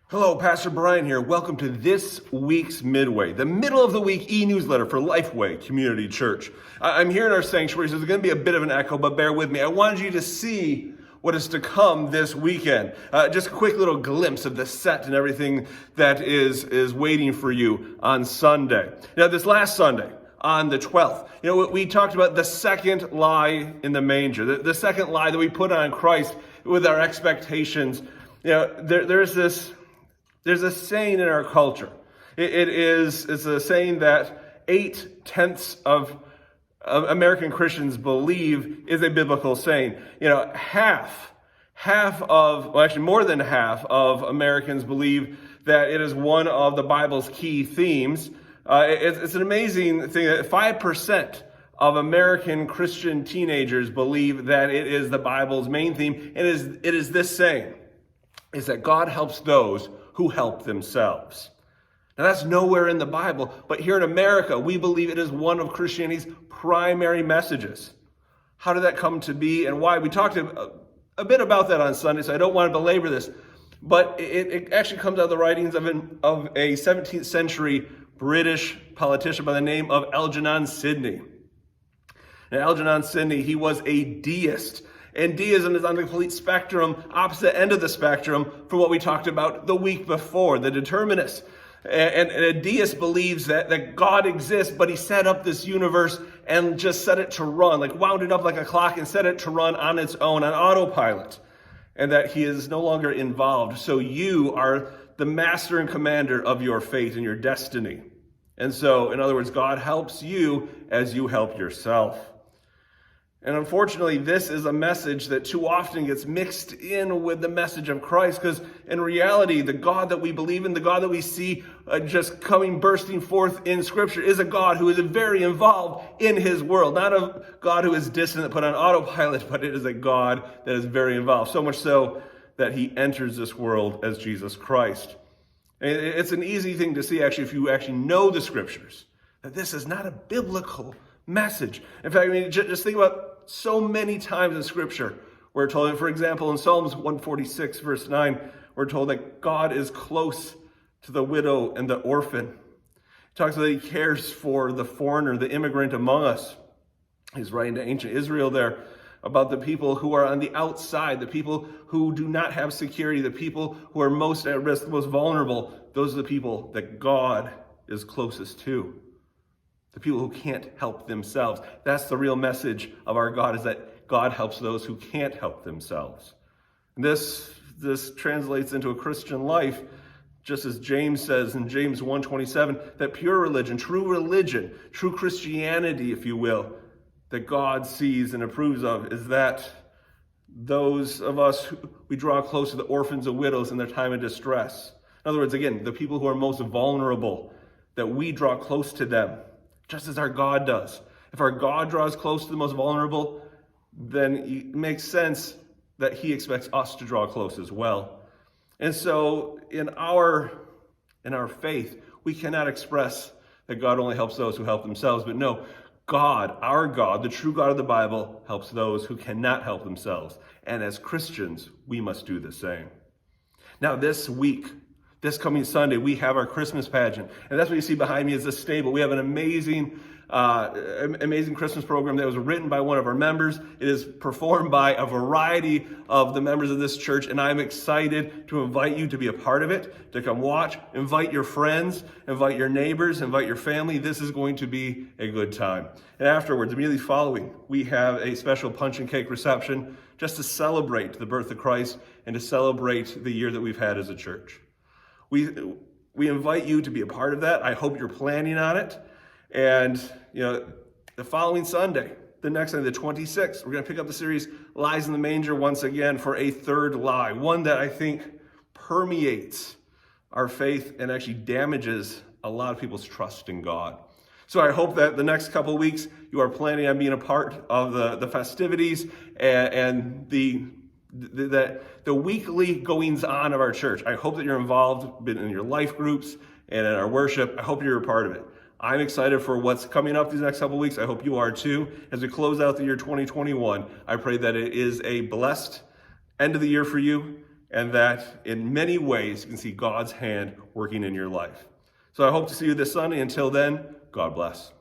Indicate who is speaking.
Speaker 1: Hello, Pastor Brian here. Welcome to this week's Midway, the middle of the week e-newsletter for LifeWay Community Church. I'm here in our sanctuary, so there's going to be a bit of an echo, but bear with me. I wanted you to see what is to come this weekend. Just a quick little glimpse of the set and everything that is waiting for you on Sunday. Now, this last Sunday, on the 12th, we talked about the second lie in the manger, the second lie that we put on Christ with our expectations. There's a saying in our culture. It's a saying that 8/10 of American Christians believe is a biblical saying. More than half of Americans believe that it is one of the Bible's key themes. It's an amazing thing that 5% of American Christian teenagers believe that it is the Bible's main theme. It is this saying, is that God helps those who help themselves. Now that's nowhere in the Bible, but here in America, we believe it is one of Christianity's primary messages. How did that come to be and why? We talked a bit about that on Sunday, so I don't want to belabor this, but it actually comes out of the writings of a 17th century British politician by the name of Algernon Sidney. Now, Algernon Sidney, he was a deist. And deism is on the complete spectrum, opposite end of the spectrum from what we talked about the week before, the determinists. And a deist believes that God exists, but he set up this universe and just set it to run, like wound it up like a clock and set it to run on its own, on autopilot. And that he is no longer involved. So you are the master and commander of your fate and your destiny. And so, in other words, God helps you as you help yourself. And unfortunately, this is a message that too often gets mixed in with the message of Christ, because in reality, the God that we believe in, the God that we see just bursting forth in Scripture, is a God who is very involved in his world. Not a God who is distant, put on autopilot, but it is a God that is very involved. So much so that he enters this world as Jesus Christ. And it's an easy thing to see, actually, if you actually know the Scriptures, that this is not a biblical message. In fact, just think about so many times in Scripture, we're told, for example, in Psalms 146, verse 9, we're told that God is close to the widow and the orphan. He talks about that he cares for the foreigner, the immigrant among us. He's writing to ancient Israel there about the people who are on the outside, the people who do not have security, the people who are most at risk, the most vulnerable. Those are the people that God is closest to. The people who can't help themselves. That's the real message of our God, is that God helps those who can't help themselves. And this translates into a Christian life, just as James says in James 1:27, that pure religion, true Christianity, if you will, that God sees and approves of, is that those of us, we draw close to the orphans and widows in their time of distress. In other words, again, the people who are most vulnerable, that we draw close to them, just as our God does. If our God draws close to the most vulnerable, then it makes sense that he expects us to draw close as well. And so in our faith, we cannot express that God only helps those who help themselves, but no, God, our God, the true God of the Bible, helps those who cannot help themselves. And as Christians, we must do the same. Now this week, this coming Sunday, we have our Christmas pageant. And that's what you see behind me is the stable. We have an amazing Christmas program that was written by one of our members. It is performed by a variety of the members of this church. And I'm excited to invite you to be a part of it, to come watch, invite your friends, invite your neighbors, invite your family. This is going to be a good time. And afterwards, immediately following, we have a special punch and cake reception just to celebrate the birth of Christ and to celebrate the year that we've had as a church. We invite you to be a part of that. I hope you're planning on it. And, the following Sunday, the next Sunday, the 26th, we're going to pick up the series Lies in the Manger once again for a third lie, one that I think permeates our faith and actually damages a lot of people's trust in God. So I hope that the next couple of weeks you are planning on being a part of the festivities and the weekly goings on of our church. I hope that you're involved in your life groups and in our worship. I hope you're a part of it. I'm excited for what's coming up these next couple of weeks. I hope you are too. As we close out the year 2021, I pray that it is a blessed end of the year for you and that in many ways you can see God's hand working in your life. So I hope to see you this Sunday. Until then, God bless.